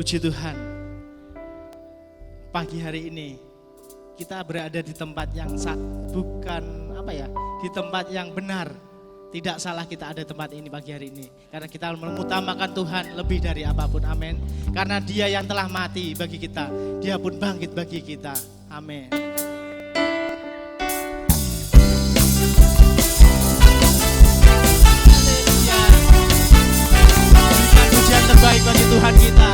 Puji Tuhan, pagi hari ini kita berada di tempat yang di tempat yang benar. Tidak salah kita ada tempat ini pagi hari ini, karena kita mengutamakan Tuhan lebih dari apapun, amin. Karena Dia yang telah mati bagi kita, Dia pun bangkit bagi kita, amin. Pujian terbaik bagi Tuhan kita.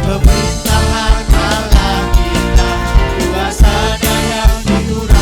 Pemerintahan Allah kita, kuasa yang diurang.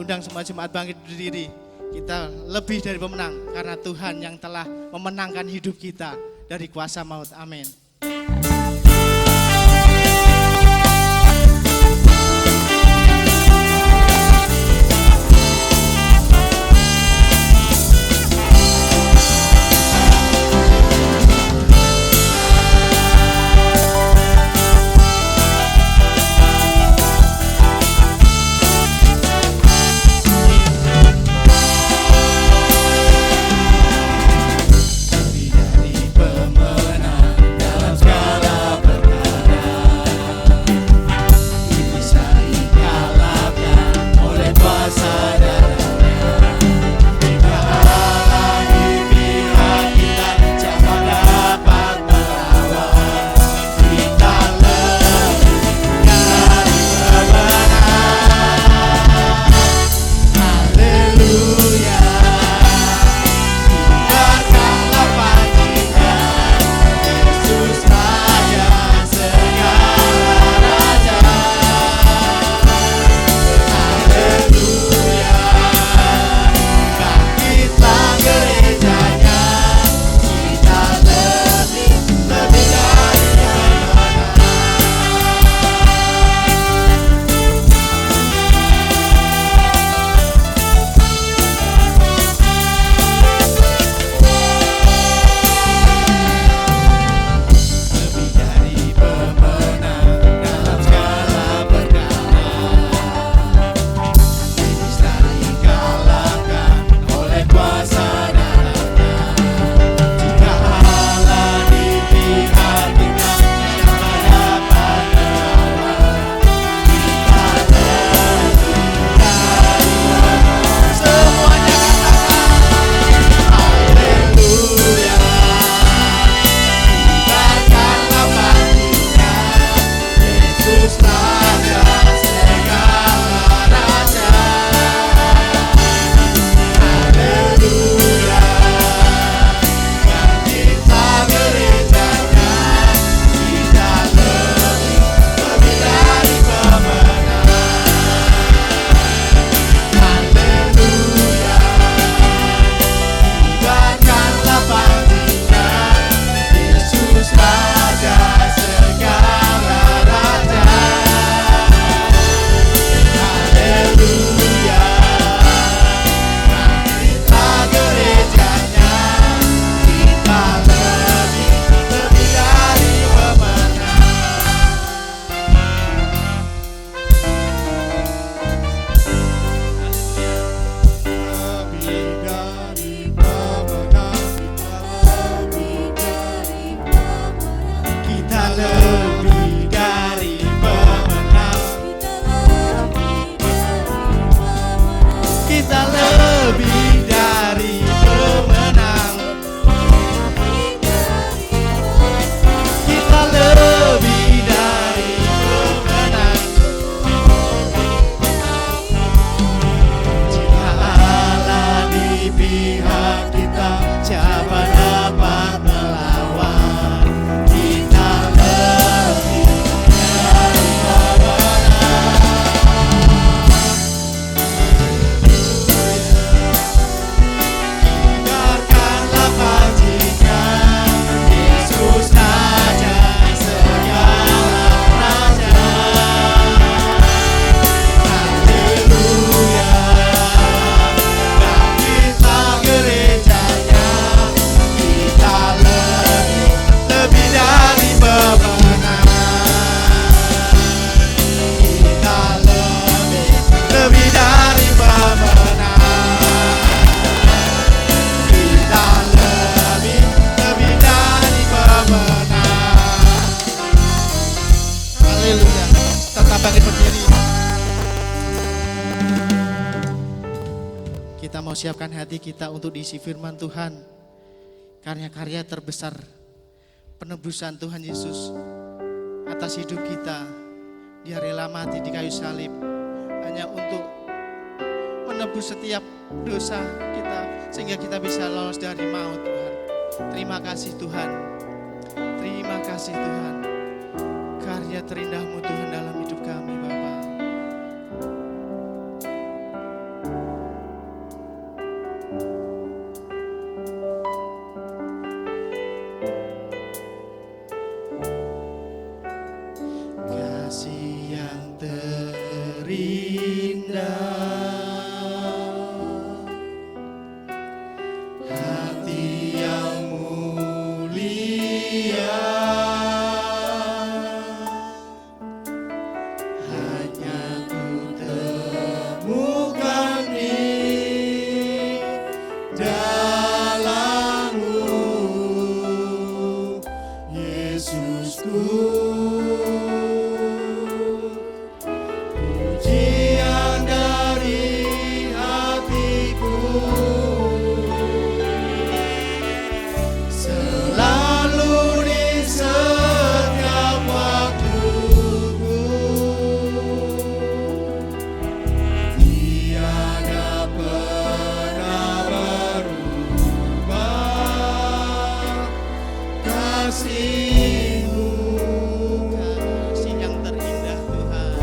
undang semua jemaat bangkit berdiri. Kita lebih dari pemenang karena Tuhan yang telah memenangkan hidup kita dari kuasa maut. Amin. mau siapkan hati kita untuk diisi firman Tuhan. Karya-karya terbesar penebusan Tuhan Yesus atas hidup kita. Dia rela mati di kayu salib hanya untuk menebus setiap dosa kita sehingga kita bisa lolos dari maut, Tuhan. Terima kasih Tuhan. Terima kasih Tuhan. Karya terindah-Mu Tuhan dalam hidup kami, Bapa. Pujian dari hatiku selalu di setiap waktuku, tiada pernah berubah kasih-Mu, kasih yang terindah Tuhan,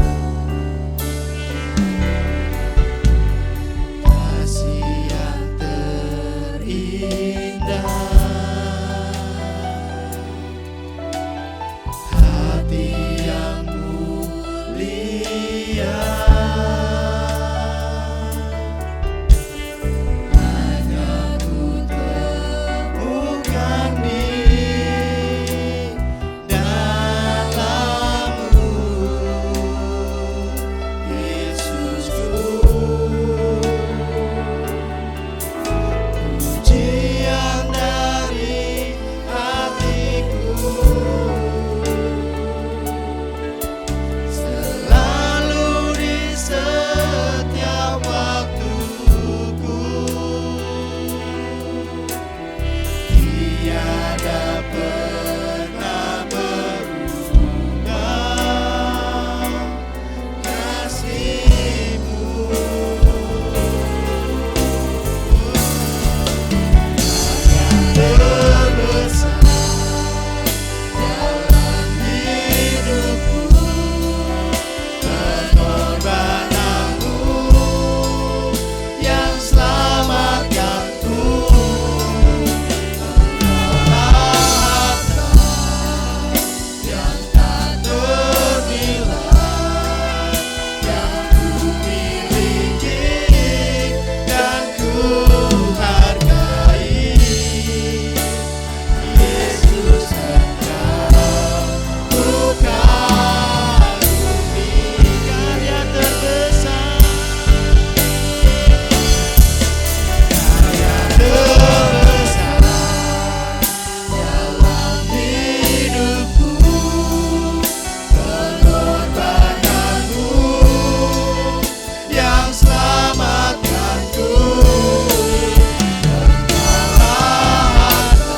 kasih yang terindah, hati yang mulia, hanya ku temukan di dalam-Mu, Yesusku. Pujian dari hatiku selalu di setiap waktuku, tiada pernah berubah kasih-Mu. Terbesar dalam hidupku, pengorbanan-Mu yang selamatkanku, adalah harta yang tak ternilai yang ku miliki dan ku hargai. Yesus, Engkau ku kagumi, karya terbesar, dalam hidupku, pengorbanan-Mu yang selamatkanku, adalah harta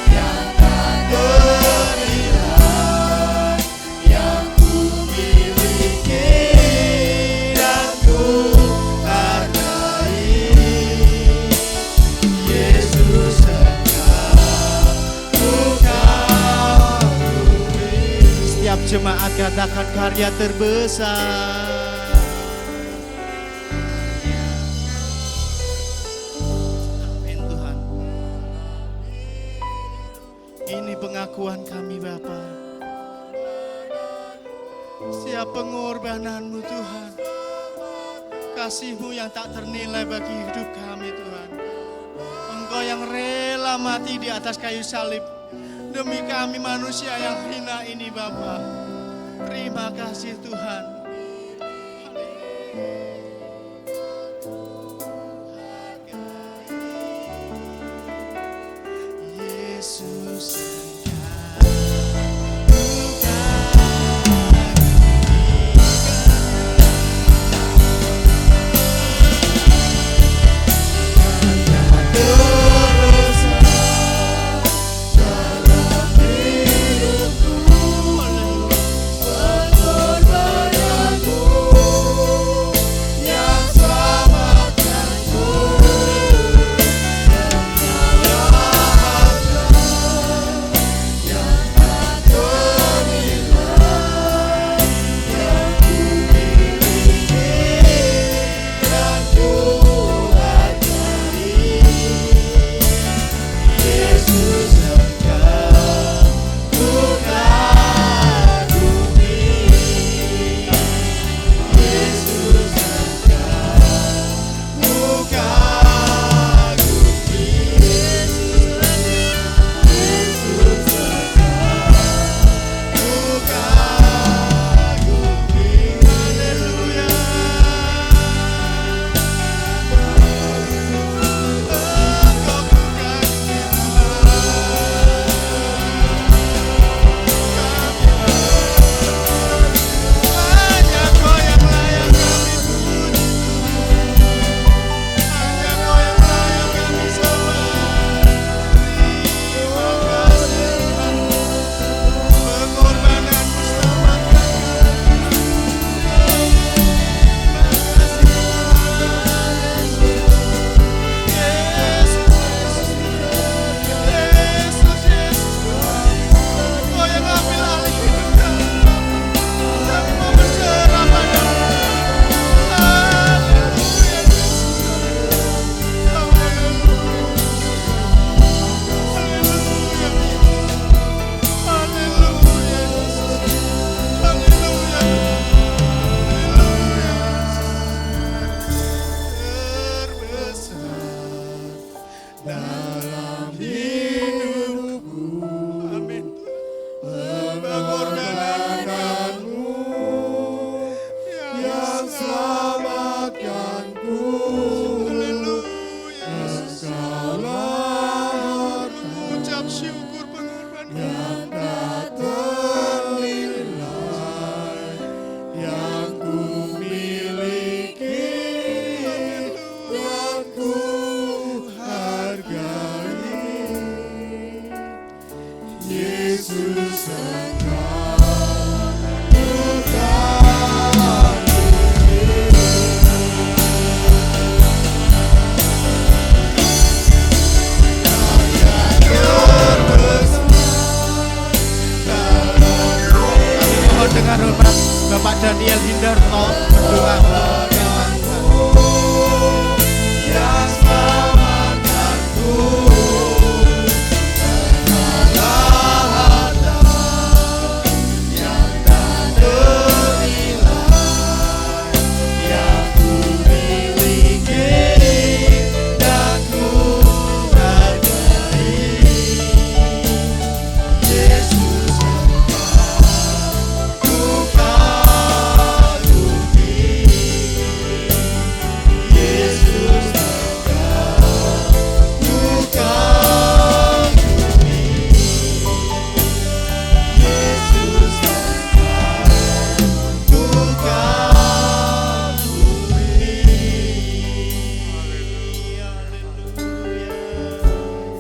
yang tak ternilai yang ku miliki dan ku hargai. Yesus, Engkau ku kagumi. Setiap jemaat katakan karya terbesar. Amin Tuhan. Ini pengakuan kami Bapa. Setiap pengorbanan-Mu Tuhan, kasih-Mu yang tak ternilai bagi hidup kami Tuhan. Engkau yang rela mati di atas kayu salib demi kami manusia yang hina ini Bapa. Terima kasih Tuhan. Yesus, Mohon dengan hormat Bapak Daniel Hindarto berdoa untuk firman Tuhan.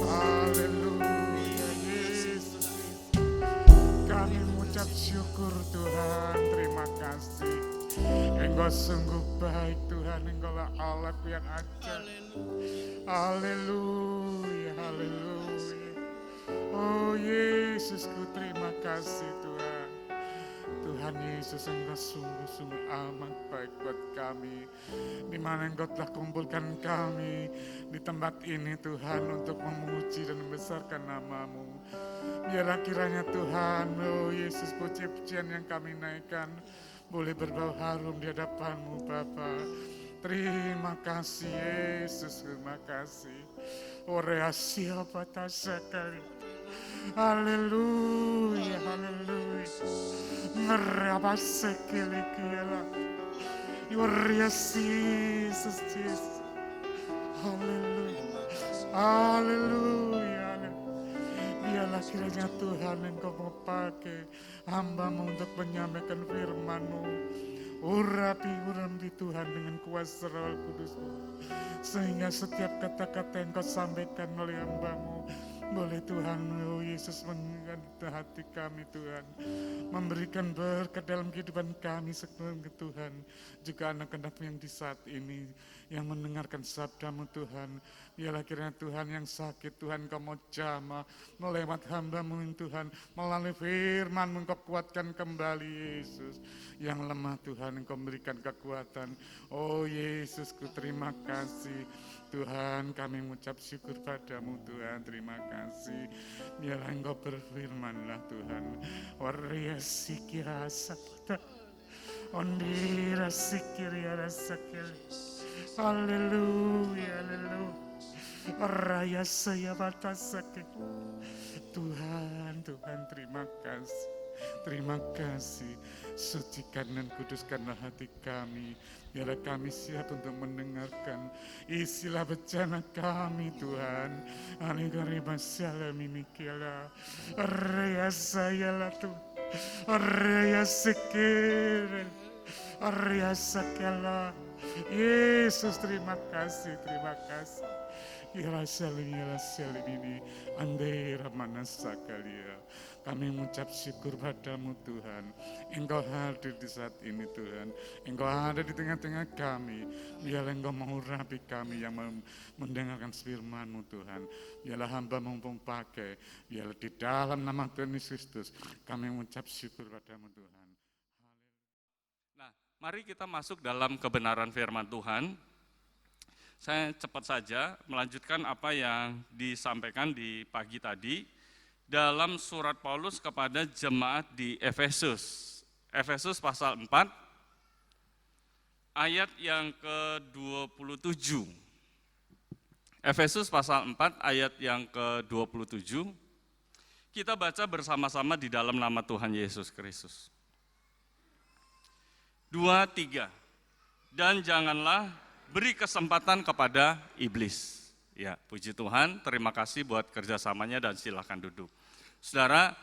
Haleluya Yesus. Kami mengucap syukur Tuhan, terima kasih. Engkau sungguh baik Tuhan, Engkaulah Allah yang ajaib. Haleluya, haleluya. Oh Yesusku, terima kasih Tuhan. Tuhan Yesus, Engkau sungguh-sungguh amat baik buat kami. Di mana Engkau telah kumpulkan kami di tempat ini Tuhan untuk memuji dan membesarkan nama-Mu. Biarlah kiranya Tuhan, oh Yesus, puji-pujian yang kami naikkan boleh berbau harum di hadapan-Mu Bapa. Terima kasih Yesus, terima kasih. Orea siapa tak sekali. Haleluya, haleluya. Ngeraba sekali kira. Yesus, Yesus. Haleluya, haleluya. Biarlah kiranya Tuhan Engkau mau pakai hamba-Mu untuk menyampaikan firman-Mu. Urapi Tuhan dengan kuasa Roh Kudus-Mu. Sehingga setiap kata-kata yang Kau sampaikan oleh hamba-Mu boleh Tuhan, oh Yesus, menyentuh hati kami Tuhan. Memberikan berkat dalam kehidupan kami sebelum ke Tuhan. Juga anak-anak-Mu yang di saat ini yang mendengarkan sabda-Mu Tuhan. Biarlah kiranya Tuhan yang sakit Tuhan Kau mau jamah melewat hamba-Mu Tuhan. Melalui firman-Mu Kau kuatkan kembali Yesus. Yang lemah Tuhan Engkau berikan kekuatan. Oh Yesusku, terima kasih. Tuhan, kami mengucap syukur padamu Tuhan, terima kasih. Biarlah Engkau berfirmanlah Tuhan. Waria sikira sakta, ondira sikiria sakil. Haleluya, haleluya. Raya saya batas sakit. Tuhan, Tuhan, terima kasih. Terima kasih, sucikan dan kuduskanlah hati kami. Biarlah kami siap untuk mendengarkan isilah bencana kami Tuhan. Aligari masalah mimikilah. Area saya lah Tuhan. Area sekir. Area sakala. Yesus, terima kasih, terima kasih. Ialah salim ini. Andai ramana sakalia. Kami mengucap syukur padamu Tuhan. Engkau hadir di saat ini Tuhan. Engkau ada di tengah-tengah kami. Biarlah Engkau mengurapi kami yang mendengarkan firman-Mu Tuhan. Biarlah hamba mumpung pakai. Biarlah di dalam nama Tuhan Yesus Kristus kami mengucap syukur padamu Tuhan. Nah, mari kita masuk dalam kebenaran firman Tuhan. Saya cepat saja melanjutkan apa yang disampaikan di pagi tadi dalam surat Paulus kepada jemaat di Efesus. Efesus pasal 4 ayat yang ke-27. Efesus pasal 4 ayat yang ke-27. Kita baca bersama-sama di dalam nama Tuhan Yesus Kristus. 2, 3. Dan janganlah beri kesempatan kepada iblis. Ya, puji Tuhan, terima kasih buat kerjasamanya dan silakan duduk. Saudara,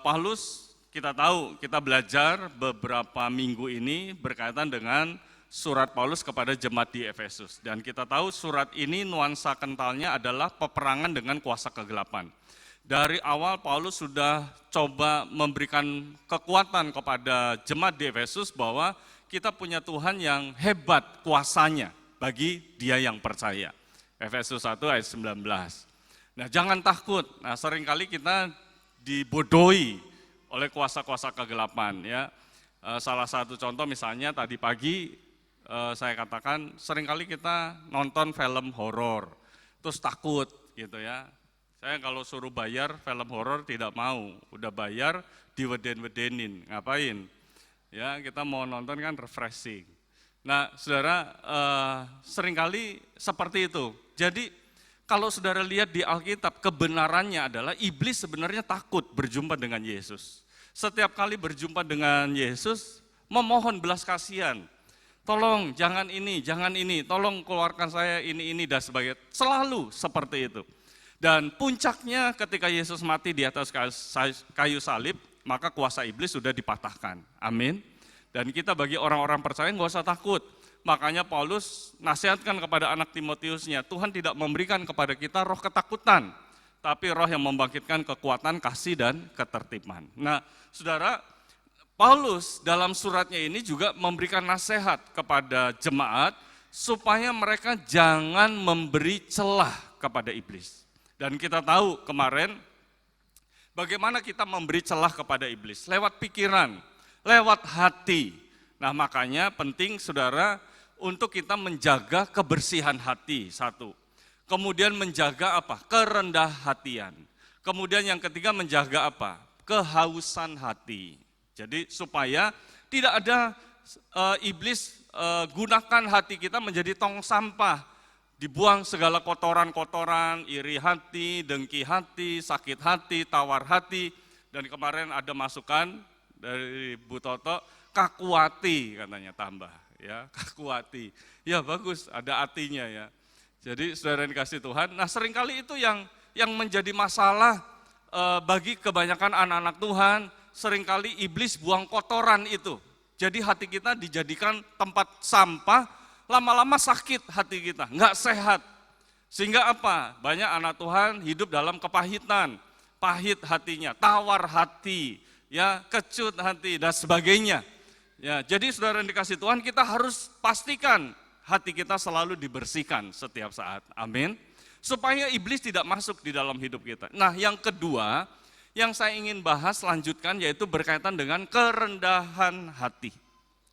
Paulus kita tahu, kita belajar beberapa minggu ini berkaitan dengan surat Paulus kepada jemaat di Efesus. Dan kita tahu surat ini nuansa kentalnya adalah peperangan dengan kuasa kegelapan. Dari awal Paulus sudah coba memberikan kekuatan kepada jemaat di Efesus bahwa kita punya Tuhan yang hebat kuasanya bagi dia yang percaya. Efesus 1 ayat 19. Nah, jangan takut. Nah, seringkali kita dibodohi oleh kuasa-kuasa kegelapan ya. Salah satu contoh misalnya tadi pagi saya katakan seringkali kita nonton film horor terus takut gitu ya. Saya kalau suruh bayar film horor tidak mau, udah bayar diweden-wedenin, ngapain? Ya kita mau nonton kan refreshing. Nah saudara seringkali seperti itu. Jadi kalau saudara lihat di Alkitab kebenarannya adalah iblis sebenarnya takut berjumpa dengan Yesus. Setiap kali berjumpa dengan Yesus memohon belas kasihan. Tolong jangan ini, tolong keluarkan saya ini dan sebagainya. Selalu seperti itu. Dan puncaknya ketika Yesus mati di atas kayu salib, maka kuasa iblis sudah dipatahkan. Amin. Dan kita bagi orang-orang percaya nggak usah takut. Makanya Paulus nasihatkan kepada anak Timotiusnya, Tuhan tidak memberikan kepada kita roh ketakutan, tapi roh yang membangkitkan kekuatan, kasih, dan ketertiban. Nah, saudara, Paulus dalam suratnya ini juga memberikan nasihat kepada jemaat supaya mereka jangan memberi celah kepada iblis. Dan kita tahu kemarin bagaimana kita memberi celah kepada iblis, lewat pikiran, lewat hati. Nah makanya penting saudara untuk kita menjaga kebersihan hati, satu. Kemudian menjaga apa? Kerendah hatian. Kemudian yang ketiga menjaga apa? Kehausan hati. Jadi supaya tidak ada iblis gunakan hati kita menjadi tong sampah. Dibuang segala kotoran-kotoran, iri hati, dengki hati, sakit hati, tawar hati. Dan kemarin ada masukan dari Bu Toto, kakuati katanya tambah. Ya, kakuati. Ya bagus, ada artinya ya. Jadi saudara yang dikasih Tuhan, nah seringkali itu yang menjadi masalah bagi kebanyakan anak-anak Tuhan, seringkali iblis buang kotoran itu. Jadi hati kita dijadikan tempat sampah, lama-lama sakit hati kita, nggak sehat. Sehingga apa? Banyak anak Tuhan hidup dalam kepahitan, pahit hatinya, tawar hati, ya kecut hati dan sebagainya. Ya, jadi saudara yang dikasih Tuhan, kita harus pastikan hati kita selalu dibersihkan setiap saat. Amin. Supaya iblis tidak masuk di dalam hidup kita. Nah, yang kedua yang saya ingin bahas lanjutkan yaitu berkaitan dengan kerendahan hati.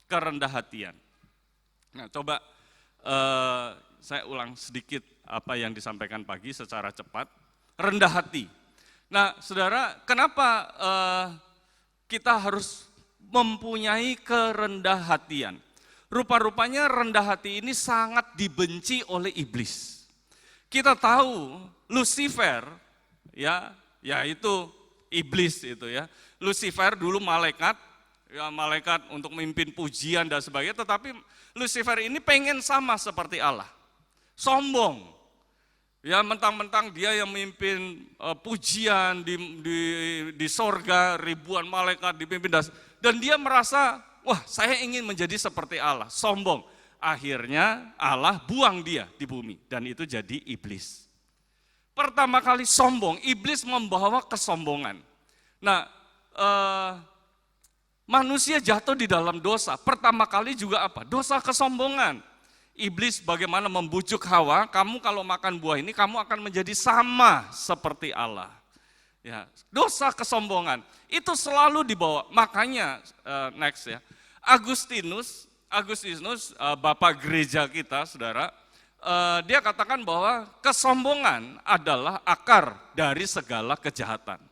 Kerendah hatian. Nah, coba saya ulang sedikit apa yang disampaikan pagi secara cepat. Rendah hati. Nah, saudara, kenapa kita harus mempunyai kerendah hatian? Rupa-rupanya rendah hati ini sangat dibenci oleh iblis. Kita tahu Lucifer, ya itu iblis itu ya. Lucifer dulu malaikat, ya malaikat untuk memimpin pujian dan sebagainya, tetapi Lucifer ini pengen sama seperti Allah. Sombong. Ya mentang-mentang dia yang memimpin pujian di sorga, ribuan malaikat dipimpin dan dia merasa, wah saya ingin menjadi seperti Allah, sombong. Akhirnya Allah buang dia di bumi dan itu jadi iblis. Pertama kali sombong, iblis membawa kesombongan. Nah, manusia jatuh di dalam dosa. Pertama kali juga apa? Dosa kesombongan. Iblis bagaimana membujuk Hawa, kamu kalau makan buah ini kamu akan menjadi sama seperti Allah. Ya, dosa kesombongan itu selalu dibawa. Makanya next ya. Agustinus, bapak gereja kita, saudara, dia katakan bahwa kesombongan adalah akar dari segala kejahatan.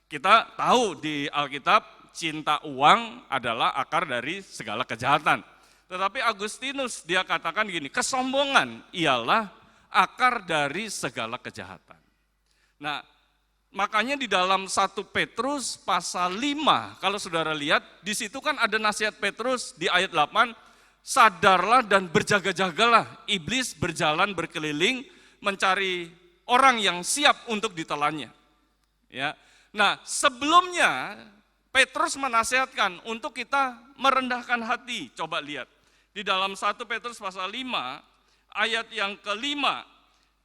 Kita tahu di Alkitab cinta uang adalah akar dari segala kejahatan. Tetapi Agustinus dia katakan gini, kesombongan ialah akar dari segala kejahatan. Nah, makanya di dalam 1 Petrus pasal 5, kalau saudara lihat, di situ kan ada nasihat Petrus di ayat 8, sadarlah dan berjaga-jagalah, iblis berjalan berkeliling mencari orang yang siap untuk ditelannya. Ya. Nah, sebelumnya Petrus menasihatkan untuk kita merendahkan hati. Coba lihat, di dalam 1 Petrus pasal 5, ayat yang ke-5,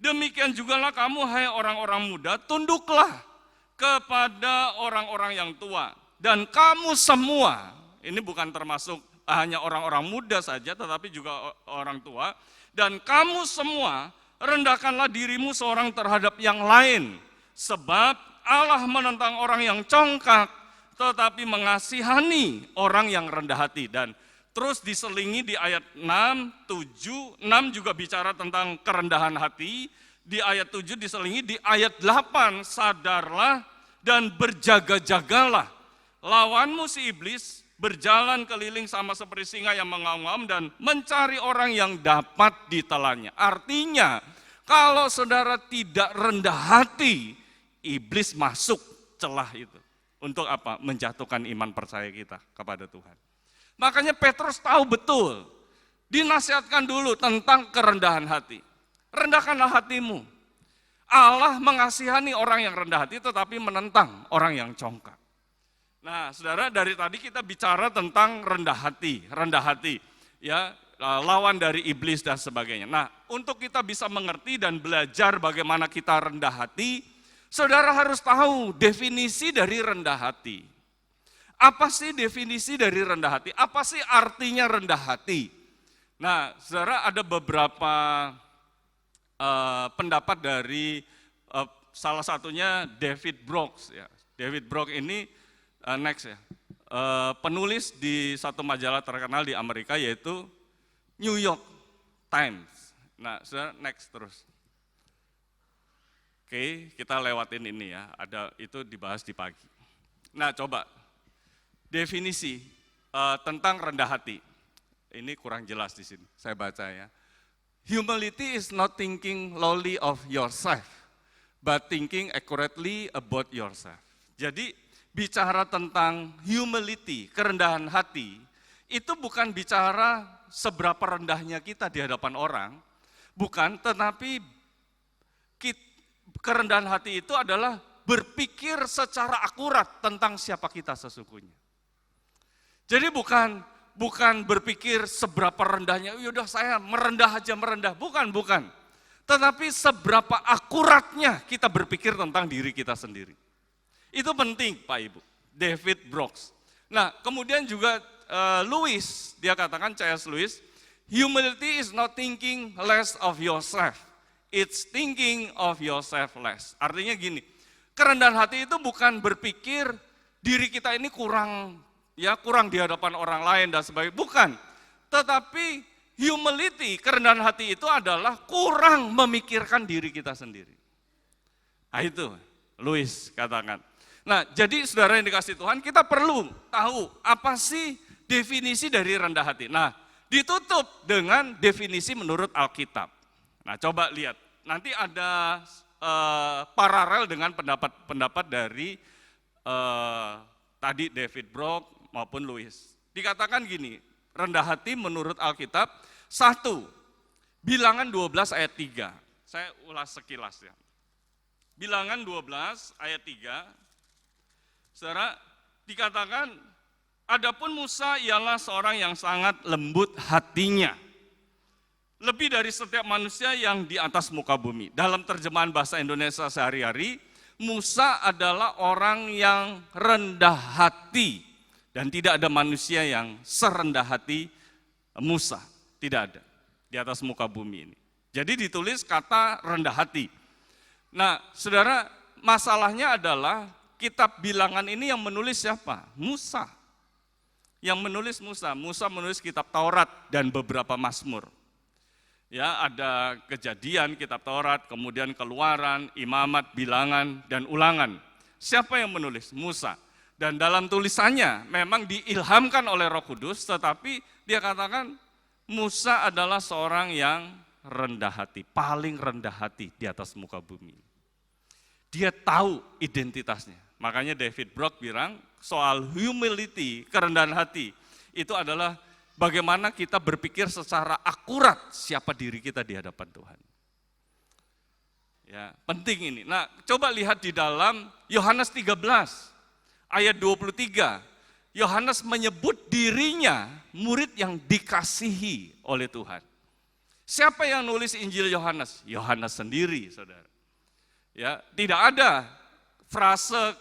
demikian jugalah kamu hai orang-orang muda, tunduklah kepada orang-orang yang tua. Dan kamu semua, ini bukan termasuk hanya orang-orang muda saja, tetapi juga orang tua. Dan kamu semua, rendahkanlah dirimu seorang terhadap yang lain. Sebab Allah menentang orang yang congkak, tetapi mengasihani orang yang rendah hati. Dan terus diselingi di ayat 6, 7, 6 juga bicara tentang kerendahan hati. Di ayat 7 diselingi, di ayat 8, sadarlah dan berjaga-jagalah. Lawanmu si iblis berjalan keliling sama seperti singa yang mengaum-ngaum dan mencari orang yang dapat ditelannya. Artinya, kalau saudara tidak rendah hati, iblis masuk celah itu. Untuk apa? Menjatuhkan iman percaya kita kepada Tuhan. Makanya Petrus tahu betul, dinasihatkan dulu tentang kerendahan hati. Rendahkanlah hatimu. Allah mengasihani orang yang rendah hati tetapi menentang orang yang congkak. Nah, saudara, dari tadi kita bicara tentang rendah hati, ya, lawan dari iblis dan sebagainya. Nah, untuk kita bisa mengerti dan belajar bagaimana kita rendah hati, saudara harus tahu definisi dari rendah hati. Apa sih definisi dari rendah hati? Apa sih artinya rendah hati? Nah, saudara, ada beberapa pendapat dari salah satunya David Brooks. Ya. David Brooks ini penulis di satu majalah terkenal di Amerika yaitu New York Times. Nah, saudara, next terus. Oke, kita lewatin ini ya. Ada itu dibahas di pagi. Nah, coba definisi tentang rendah hati. Ini kurang jelas di sini. Saya baca ya. Humility is not thinking lowly of yourself, but thinking accurately about yourself. Jadi bicara tentang humility, kerendahan hati, itu bukan bicara seberapa rendahnya kita di hadapan orang, bukan, tetapi kerendahan hati itu adalah berpikir secara akurat tentang siapa kita sesungguhnya. Jadi bukan berpikir seberapa rendahnya, yaudah saya merendah aja merendah, bukan. Tetapi seberapa akuratnya kita berpikir tentang diri kita sendiri. Itu penting Pak Ibu, David Brooks. Nah kemudian juga Lewis, dia katakan C.S. Lewis, humility is not thinking less of yourself, it's thinking of yourself less. Artinya gini, kerendahan hati itu bukan berpikir diri kita ini kurang di hadapan orang lain dan sebagainya, bukan. Tetapi humility, kerendahan hati itu adalah kurang memikirkan diri kita sendiri. Nah itu, Lewis katakan. Nah jadi saudara yang dikasih Tuhan, kita perlu tahu apa sih definisi dari rendah hati. Nah ditutup dengan definisi menurut Alkitab. Nah coba lihat, nanti ada paralel dengan pendapat dari tadi David Brooks maupun Lewis. Dikatakan gini, rendah hati menurut Alkitab, 1, Bilangan 12 ayat 3. Saya ulas sekilas ya. Bilangan 12 ayat 3, saudara, dikatakan, adapun Musa ialah seorang yang sangat lembut hatinya, lebih dari setiap manusia yang di atas muka bumi. Dalam terjemahan bahasa Indonesia sehari-hari, Musa adalah orang yang rendah hati. Dan tidak ada manusia yang serendah hati Musa. Tidak ada di atas muka bumi ini. Jadi ditulis kata rendah hati. Nah saudara, masalahnya adalah kitab Bilangan ini yang menulis siapa? Musa. Yang menulis Musa. Musa menulis kitab Taurat dan beberapa Mazmur. Ya, ada Kejadian, kitab Taurat, kemudian Keluaran, Imamat, Bilangan, dan Ulangan. Siapa yang menulis? Musa. Dan dalam tulisannya memang diilhamkan oleh Roh Kudus, tetapi dia katakan Musa adalah seorang yang rendah hati, paling rendah hati di atas muka bumi. Dia tahu identitasnya. Makanya David Brooks bilang soal humility, kerendahan hati, itu adalah bagaimana kita berpikir secara akurat siapa diri kita di hadapan Tuhan. Ya, penting ini. Nah, coba lihat di dalam Yohanes 13. Ayat 23, Yohanes menyebut dirinya murid yang dikasihi oleh Tuhan. Siapa yang nulis Injil Yohanes? Yohanes sendiri, saudara. Ya, tidak ada frase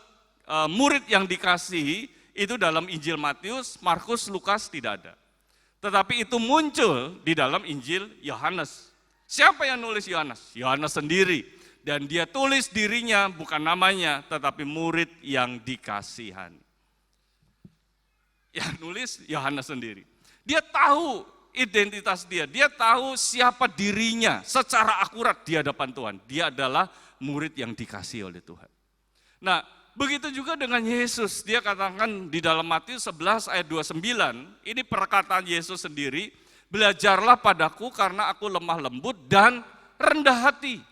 murid yang dikasihi itu dalam Injil Matius, Markus, Lukas tidak ada. Tetapi itu muncul di dalam Injil Yohanes. Siapa yang nulis Yohanes? Yohanes sendiri. Dan dia tulis dirinya bukan namanya, tetapi murid yang dikasihani. Yang nulis Yohanes sendiri. Dia tahu identitas dia, dia tahu siapa dirinya secara akurat di hadapan Tuhan. Dia adalah murid yang dikasihi oleh Tuhan. Nah, begitu juga dengan Yesus. Dia katakan di dalam Matius 11 ayat 29, ini perkataan Yesus sendiri, belajarlah padaku karena aku lemah lembut dan rendah hati.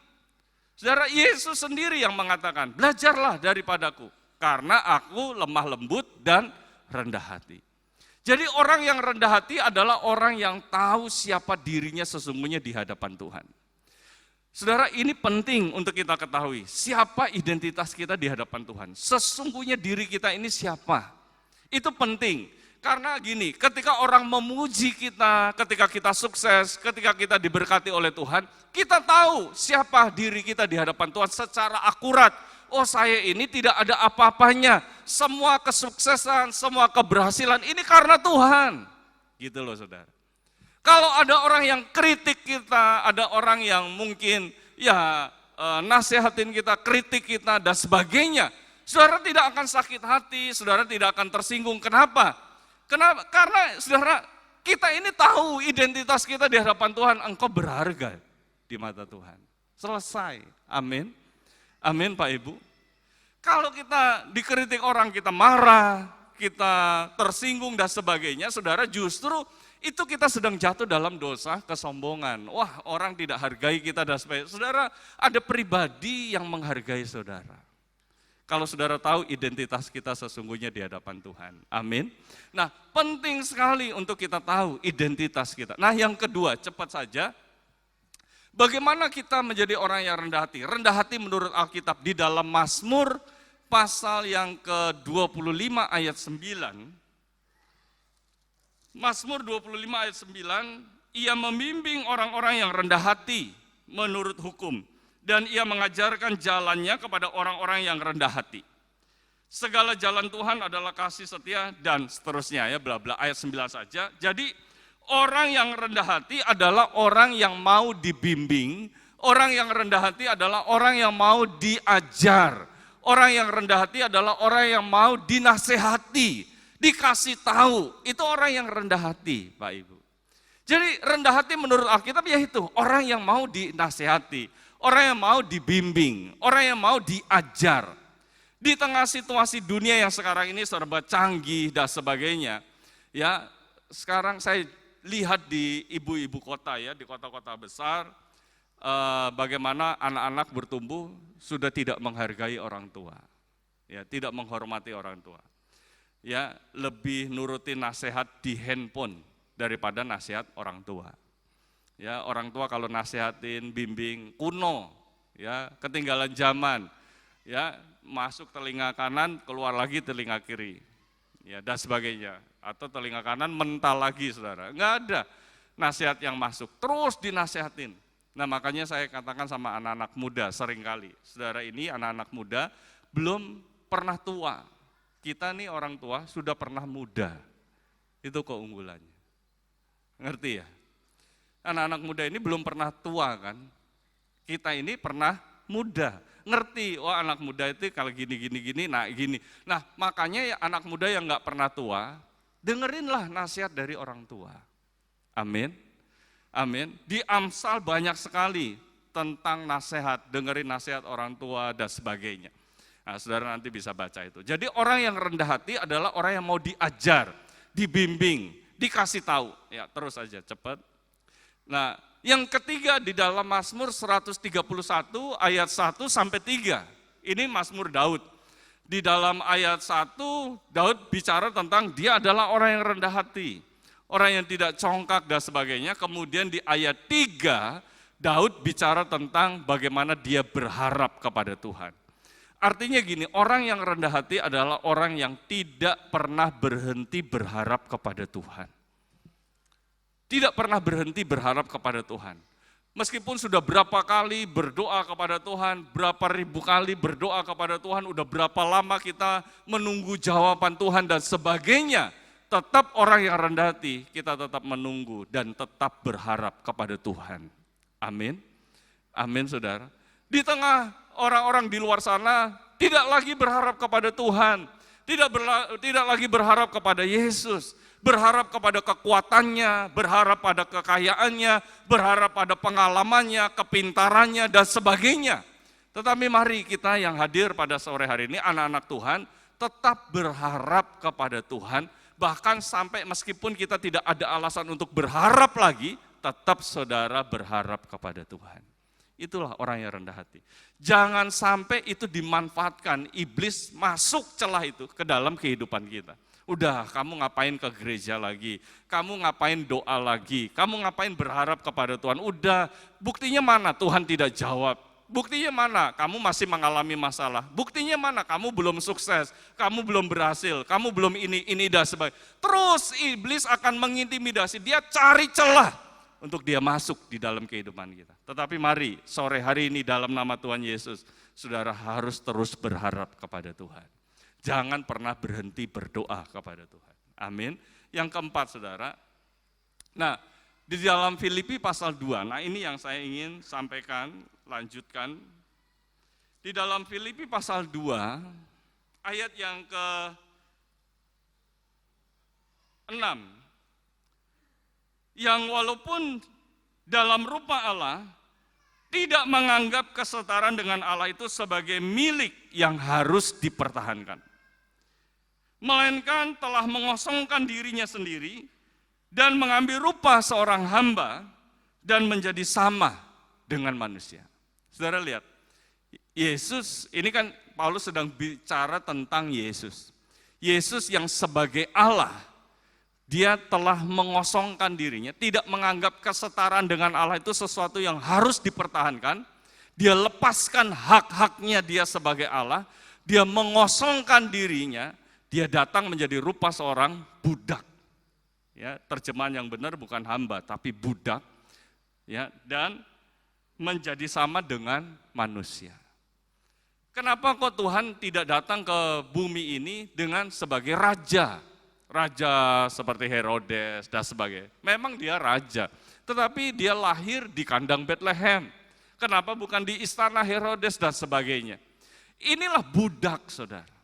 Saudara, Yesus sendiri yang mengatakan, belajarlah daripadaku karena aku lemah lembut dan rendah hati. Jadi orang yang rendah hati adalah orang yang tahu siapa dirinya sesungguhnya di hadapan Tuhan. Saudara, ini penting untuk kita ketahui, siapa identitas kita di hadapan Tuhan. Sesungguhnya diri kita ini siapa? Itu penting, karena gini, ketika orang memuji kita, ketika kita sukses, ketika kita diberkati oleh Tuhan, kita tahu siapa diri kita di hadapan Tuhan secara akurat. Oh, saya ini tidak ada apa-apanya, semua kesuksesan, semua keberhasilan ini karena Tuhan. Gitu loh saudara. Kalau ada orang yang kritik kita, ada orang yang mungkin nasihatin kita, kritik kita dan sebagainya, saudara tidak akan sakit hati, saudara tidak akan tersinggung. Kenapa? Karena saudara, kita ini tahu identitas kita di hadapan Tuhan, engkau berharga di mata Tuhan. Selesai. Amin. Amin Pak Ibu. Kalau kita dikritik orang, kita marah, kita tersinggung dan sebagainya, saudara, justru itu kita sedang jatuh dalam dosa kesombongan. Wah, orang tidak hargai kita dan sebagainya. Saudara, ada pribadi yang menghargai saudara. Kalau saudara tahu identitas kita sesungguhnya di hadapan Tuhan. Amin. Nah, penting sekali untuk kita tahu identitas kita. Nah, yang kedua, cepat saja. Bagaimana kita menjadi orang yang rendah hati? Rendah hati menurut Alkitab di dalam Mazmur pasal yang ke-25 ayat 9. Mazmur 25 ayat 9, ia membimbing orang-orang yang rendah hati menurut hukum. Dan ia mengajarkan jalannya kepada orang-orang yang rendah hati. Segala jalan Tuhan adalah kasih setia dan seterusnya ya, bla bla ayat 9 saja. Jadi orang yang rendah hati adalah orang yang mau dibimbing, orang yang rendah hati adalah orang yang mau diajar, orang yang rendah hati adalah orang yang mau dinasehati, dikasih tahu, itu orang yang rendah hati Pak Ibu. Jadi rendah hati menurut Alkitab ya itu, orang yang mau dinasehati, orang yang mau dibimbing, orang yang mau diajar. Di tengah situasi dunia yang sekarang ini serba canggih dan sebagainya, ya sekarang saya lihat di ibu-ibu kota ya, di kota-kota besar, bagaimana anak-anak bertumbuh sudah tidak menghargai orang tua, ya tidak menghormati orang tua, ya lebih nurutin nasihat di handphone daripada nasihat orang tua. Ya orang tua kalau nasihatin, bimbing kuno, ya ketinggalan zaman, ya masuk telinga kanan keluar lagi telinga kiri, ya dan sebagainya. Atau telinga kanan mental lagi saudara, enggak ada nasihat yang masuk, terus dinasehatin. Nah makanya saya katakan sama anak-anak muda seringkali, saudara ini anak-anak muda belum pernah tua, kita nih orang tua sudah pernah muda, itu keunggulannya, ngerti ya? Anak-anak muda ini belum pernah tua kan, kita ini pernah muda, ngerti, wah anak muda itu kalau gini, nah gini. Nah makanya ya anak muda yang enggak pernah tua, dengerinlah nasihat dari orang tua. Amin. Amin. Di Amsal banyak sekali tentang nasihat, dengerin nasihat orang tua dan sebagainya. Nah, saudara nanti bisa baca itu. Jadi orang yang rendah hati adalah orang yang mau diajar, dibimbing, dikasih tahu. Ya, terus aja cepat. Nah, yang ketiga di dalam Mazmur 131 ayat 1 sampai 3. Ini Mazmur Daud. Di dalam ayat 1, Daud bicara tentang dia adalah orang yang rendah hati, orang yang tidak congkak dan sebagainya. Kemudian di ayat 3, Daud bicara tentang bagaimana dia berharap kepada Tuhan. Artinya gini, orang yang rendah hati adalah orang yang tidak pernah berhenti berharap kepada Tuhan. Tidak pernah berhenti berharap kepada Tuhan. Meskipun sudah berapa kali berdoa kepada Tuhan, berapa ribu kali berdoa kepada Tuhan, udah berapa lama kita menunggu jawaban Tuhan dan sebagainya, tetap orang yang rendah hati, kita tetap menunggu dan tetap berharap kepada Tuhan. Amin. Amin, saudara. Di tengah orang-orang di luar sana tidak lagi berharap kepada Tuhan, tidak lagi berharap kepada Yesus, berharap kepada kekuatannya, berharap pada kekayaannya, berharap pada pengalamannya, kepintarannya, dan sebagainya. Tetapi mari kita yang hadir pada sore hari ini, anak-anak Tuhan, tetap berharap kepada Tuhan, bahkan sampai meskipun kita tidak ada alasan untuk berharap lagi, tetap saudara berharap kepada Tuhan. Itulah orang yang rendah hati. Jangan sampai itu dimanfaatkan, iblis masuk celah itu ke dalam kehidupan kita. Udah, kamu ngapain ke gereja lagi? Kamu ngapain doa lagi? Kamu ngapain berharap kepada Tuhan? Udah, buktinya mana Tuhan tidak jawab? Buktinya mana kamu masih mengalami masalah? Buktinya mana kamu belum sukses? Kamu belum berhasil? Kamu belum ini dan sebagainya. Terus iblis akan mengintimidasi, dia cari celah untuk dia masuk di dalam kehidupan kita. Tetapi mari sore hari ini dalam nama Tuhan Yesus, saudara harus terus berharap kepada Tuhan. Jangan pernah berhenti berdoa kepada Tuhan. Amin. Yang keempat, saudara. Nah, di dalam Filipi pasal 2, nah ini yang saya ingin sampaikan, lanjutkan. Di dalam Filipi pasal 2, ayat yang ke-6. Yang walaupun dalam rupa Allah, tidak menganggap kesetaraan dengan Allah itu sebagai milik yang harus dipertahankan. Melainkan telah mengosongkan dirinya sendiri dan mengambil rupa seorang hamba dan menjadi sama dengan manusia. Saudara lihat, Yesus, ini kan Paulus sedang bicara tentang Yesus. Yesus yang sebagai Allah, dia telah mengosongkan dirinya, tidak menganggap kesetaraan dengan Allah itu sesuatu yang harus dipertahankan. Dia lepaskan hak-haknya dia sebagai Allah, dia mengosongkan dirinya, dia datang menjadi rupa seorang budak. Ya, terjemahan yang benar bukan hamba, tapi budak. Ya, dan menjadi sama dengan manusia. Kenapa kok Tuhan tidak datang ke bumi ini dengan sebagai raja? Raja seperti Herodes dan sebagainya. Memang dia raja, tetapi dia lahir di kandang Bethlehem. Kenapa bukan di istana Herodes dan sebagainya? Inilah budak, saudara.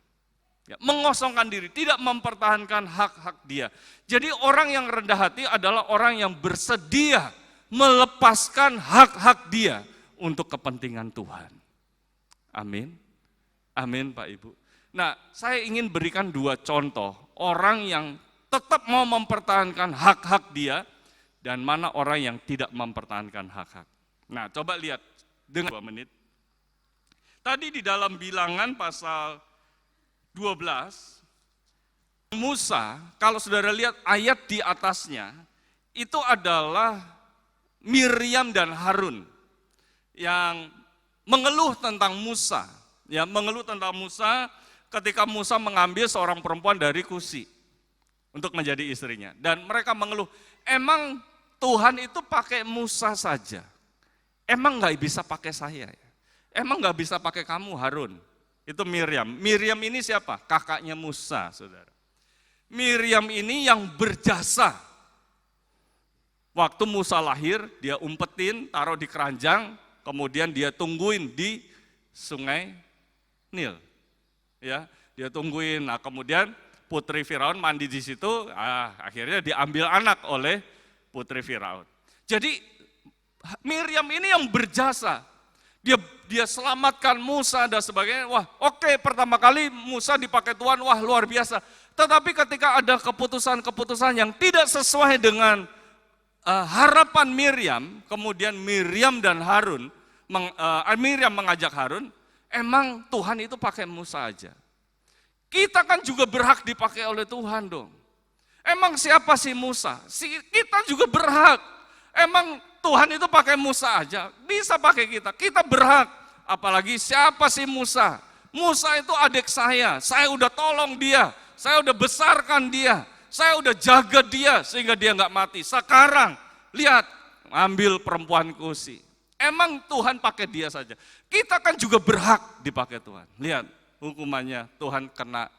Ya, mengosongkan diri, tidak mempertahankan hak-hak dia. Jadi orang yang rendah hati adalah orang yang bersedia melepaskan hak-hak dia untuk kepentingan Tuhan. Amin. Amin, Pak Ibu. Nah, saya ingin berikan 2 contoh orang yang tetap mau mempertahankan hak-hak dia dan mana orang yang tidak mempertahankan hak-hak. Nah, coba lihat dengan 2 menit. Tadi di dalam Bilangan pasal 12, Musa, kalau saudara lihat ayat di atasnya, itu adalah Miriam dan Harun yang mengeluh tentang Musa. Ya, mengeluh tentang Musa ketika Musa mengambil seorang perempuan dari Kusi untuk menjadi istrinya. Dan mereka mengeluh, emang Tuhan itu pakai Musa saja? Emang nggak bisa pakai saya? Emang nggak bisa pakai kamu Harun? Itu Miriam. Miriam ini siapa? Kakaknya Musa, saudara. Miriam ini yang berjasa. Waktu Musa lahir, dia umpetin, taruh di keranjang, kemudian dia tungguin di sungai Nil. Ya, dia tungguin. Nah, kemudian putri Firaun mandi di situ, akhirnya diambil anak oleh putri Firaun. Jadi Miriam ini yang berjasa. Dia selamatkan Musa dan sebagainya. Wah, oke, pertama kali Musa dipakai Tuhan, wah luar biasa. Tetapi ketika ada keputusan-keputusan yang tidak sesuai dengan harapan Miriam, kemudian Miriam dan Harun, Miriam mengajak Harun, emang Tuhan itu pakai Musa aja. Kita kan juga berhak dipakai oleh Tuhan dong. Emang siapa sih Musa? Kita juga berhak. Emang Tuhan itu pakai Musa aja, bisa pakai kita. Kita berhak. Apalagi siapa sih Musa? Musa itu adik saya udah tolong dia, saya udah besarkan dia, saya udah jaga dia sehingga dia nggak mati. Sekarang lihat ambil perempuan Kusi. Emang Tuhan pakai dia saja. Kita kan juga berhak dipakai Tuhan. Lihat hukumannya, Tuhan kena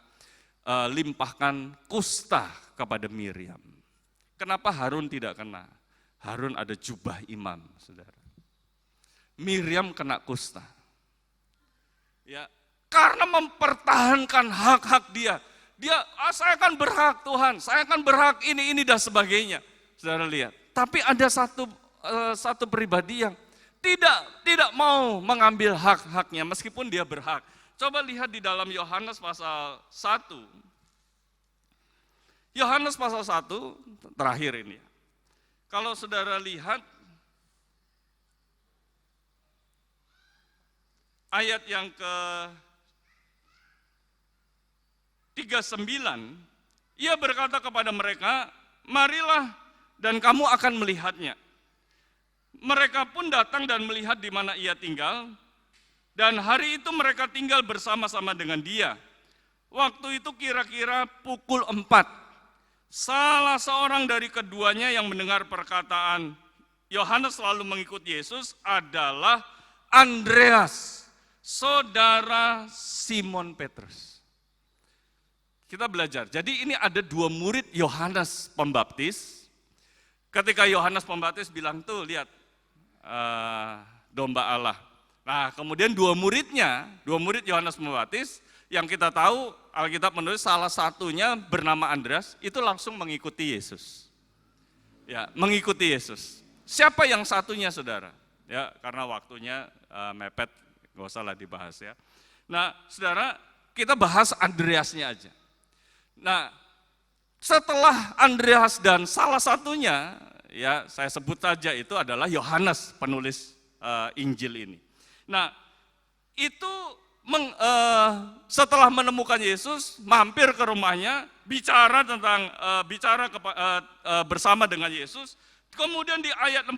limpahkan kusta kepada Miriam. Kenapa Harun tidak kena? Harun ada jubah imam, saudara. Miriam kena kusta. Ya, karena mempertahankan hak-hak dia. Saya kan berhak Tuhan, saya kan berhak ini dan sebagainya. Saudara lihat. Tapi ada satu pribadi yang tidak mau mengambil hak-haknya meskipun dia berhak. Coba lihat di dalam Yohanes pasal 1. Yohanes pasal 1 terakhir ini. Kalau saudara lihat ayat yang ke-39, ia berkata kepada mereka, marilah dan kamu akan melihatnya. Mereka pun datang dan melihat di mana ia tinggal, dan hari itu mereka tinggal bersama-sama dengan dia. Waktu itu kira-kira pukul 4, salah seorang dari keduanya yang mendengar perkataan Yohanes selalu mengikuti Yesus adalah Andreas, saudara Simon Petrus. Kita belajar, jadi ini ada 2 murid Yohanes Pembaptis. Ketika Yohanes Pembaptis bilang, tuh lihat, domba Allah. Nah, kemudian 2 murid Yohanes Pembaptis yang kita tahu Alkitab menulis salah satunya bernama Andreas itu langsung mengikuti Yesus. Ya, mengikuti Yesus. Siapa yang satunya, saudara? Ya, karena waktunya mepet, nggak usah lah dibahas ya. Nah, saudara, kita bahas Andreasnya aja. Nah, setelah Andreas dan salah satunya, ya saya sebut saja itu adalah Yohanes penulis Injil ini. Nah, itu setelah menemukan Yesus, mampir ke rumahnya, bicara bersama dengan Yesus. Kemudian di ayat 41,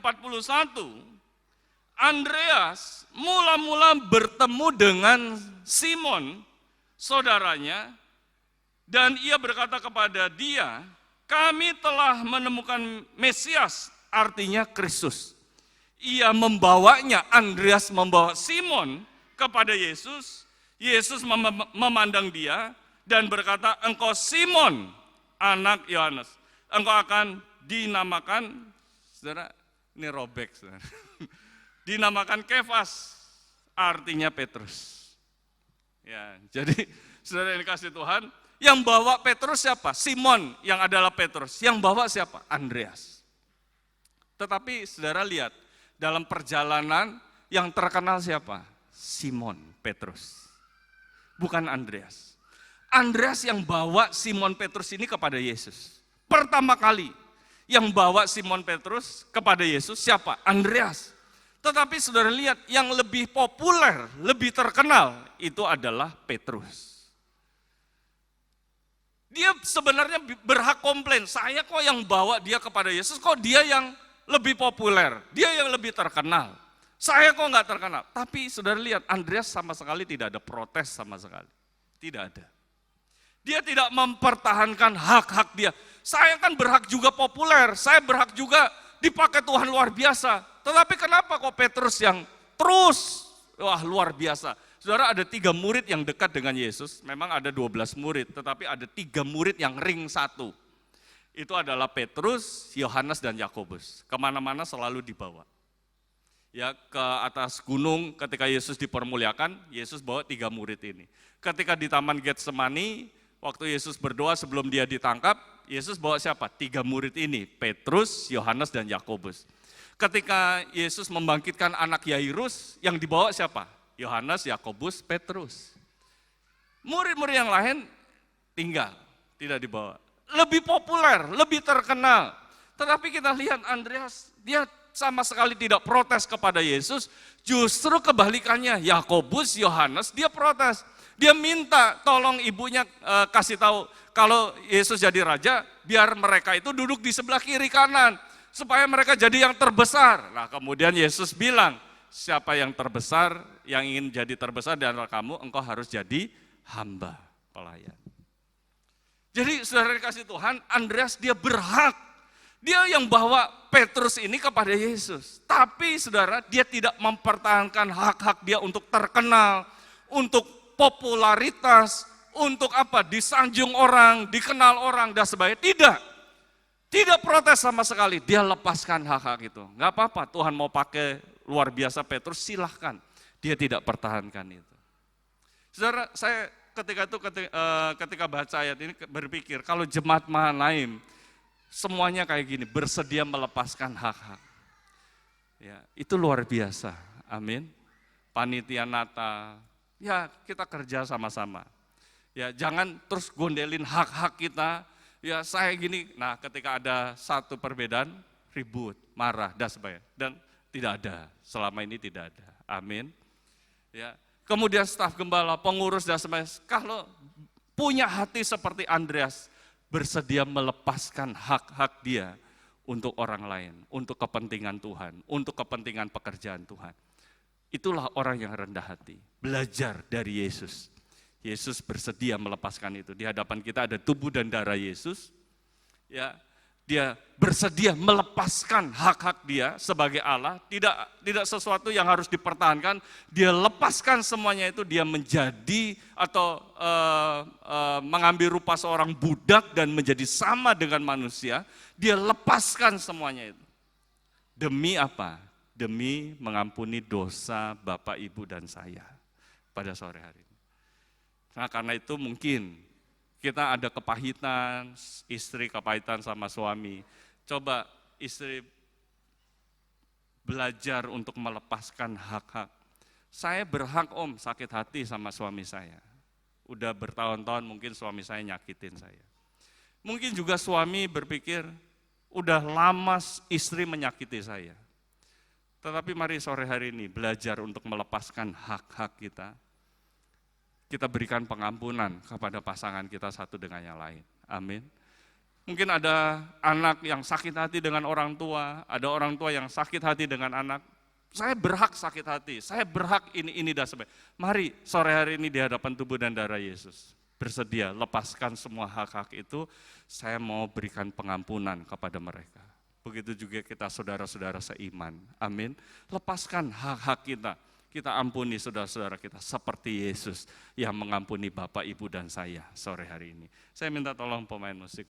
Andreas mula-mula bertemu dengan Simon, saudaranya, dan ia berkata kepada dia, kami telah menemukan Mesias, artinya Kristus. Ia membawanya, Andreas membawa Simon kepada Yesus. Yesus memandang dia dan berkata, engkau Simon, anak Yohanes. Engkau akan dinamakan, saudara, ini robek, saudara. Dinamakan Kefas, artinya Petrus. Ya, jadi saudara yang dikasih Tuhan, yang bawa Petrus siapa? Simon yang adalah Petrus. Yang bawa siapa? Andreas. Tetapi saudara lihat, dalam perjalanan yang terkenal siapa? Simon Petrus. Bukan Andreas. Andreas yang bawa Simon Petrus ini kepada Yesus. Pertama kali yang bawa Simon Petrus kepada Yesus siapa? Andreas. Tetapi saudara lihat, yang lebih populer, lebih terkenal itu adalah Petrus. Dia sebenarnya berhak komplain, saya kok yang bawa dia kepada Yesus, kok dia yang lebih populer, dia yang lebih terkenal. Saya kok nggak terkenal. Tapi saudara lihat, Andreas sama sekali tidak ada protes sama sekali. Tidak ada. Dia tidak mempertahankan hak-hak dia. Saya kan berhak juga populer, saya berhak juga dipakai Tuhan luar biasa. Tetapi kenapa kok Petrus yang terus, wah luar biasa. Saudara, ada 3 murid yang dekat dengan Yesus, memang ada 12 murid, tetapi ada 3 murid yang ring satu. Itu adalah Petrus, Yohanes, dan Yakobus. Kemana-mana selalu dibawa. Ya, ke atas gunung ketika Yesus dipermuliakan, Yesus bawa 3 murid ini. Ketika di Taman Getsemani, waktu Yesus berdoa sebelum dia ditangkap, Yesus bawa siapa? 3 murid ini, Petrus, Yohanes, dan Yakobus. Ketika Yesus membangkitkan anak Yairus, yang dibawa siapa? Yohanes, Yakobus, Petrus. Murid-murid yang lain tinggal, tidak dibawa. Lebih populer, lebih terkenal. Tetapi kita lihat Andreas, dia sama sekali tidak protes kepada Yesus. Justru kebalikannya, Yakobus, Yohanes, dia protes. Dia minta tolong ibunya kasih tahu kalau Yesus jadi raja, biar mereka itu duduk di sebelah kiri kanan. Supaya mereka jadi yang terbesar. Nah, kemudian Yesus bilang, siapa yang terbesar, yang ingin jadi terbesar di antara kamu, engkau harus jadi hamba, pelayan. Jadi saudara dikasih Tuhan, Andreas dia berhak. Dia yang bawa Petrus ini kepada Yesus. Tapi saudara, dia tidak mempertahankan hak-hak dia untuk terkenal, untuk popularitas, untuk apa? Disanjung orang, dikenal orang, dan sebagainya. Tidak. Tidak protes sama sekali. Dia lepaskan hak-hak itu. Enggak apa-apa, Tuhan mau pakai luar biasa Petrus, silahkan. Dia tidak pertahankan itu. Saudara, saya ketika baca ayat ini berpikir, kalau jemaat Mahanaim, semuanya kayak gini, bersedia melepaskan hak-hak. Ya, itu luar biasa. Amin. Panitia Natal, ya kita kerja sama-sama. Ya, jangan terus gondelin hak-hak kita. Ya, saya gini. Nah, ketika ada satu perbedaan, ribut, marah, dan sebagainya. Dan tidak ada. Selama ini tidak ada. Amin. Ya. Kemudian staf gembala, pengurus dan sebagainya. Kalau punya hati seperti Andreas, bersedia melepaskan hak-hak dia untuk orang lain, untuk kepentingan Tuhan, untuk kepentingan pekerjaan Tuhan. Itulah orang yang rendah hati, belajar dari Yesus. Yesus bersedia melepaskan itu. Di hadapan kita ada tubuh dan darah Yesus. Ya, dia bersedia melepaskan hak-hak dia sebagai Allah, tidak sesuatu yang harus dipertahankan. Dia lepaskan semuanya itu, dia menjadi atau mengambil rupa seorang budak dan menjadi sama dengan manusia. Dia lepaskan semuanya itu. Demi apa? Demi mengampuni dosa Bapak, Ibu, dan saya pada sore hari ini. Nah, karena itu mungkin kita ada kepahitan, istri kepahitan sama suami. Coba istri belajar untuk melepaskan hak-hak. Saya berhak sakit hati sama suami saya. Udah bertahun-tahun mungkin suami saya nyakitin saya. Mungkin juga suami berpikir, udah lama istri menyakiti saya. Tetapi mari sore hari ini belajar untuk melepaskan hak-hak kita. Kita berikan pengampunan kepada pasangan kita satu dengan yang lain. Amin. Mungkin ada anak yang sakit hati dengan orang tua, ada orang tua yang sakit hati dengan anak. Saya berhak sakit hati, saya berhak ini dan sebagainya. Mari sore hari ini di hadapan tubuh dan darah Yesus, bersedia lepaskan semua hak-hak itu, saya mau berikan pengampunan kepada mereka. Begitu juga kita saudara-saudara seiman. Amin. Lepaskan hak-hak kita. Kita ampuni saudara-saudara kita seperti Yesus yang mengampuni Bapak, Ibu, dan saya sore hari ini. Saya minta tolong pemain musik.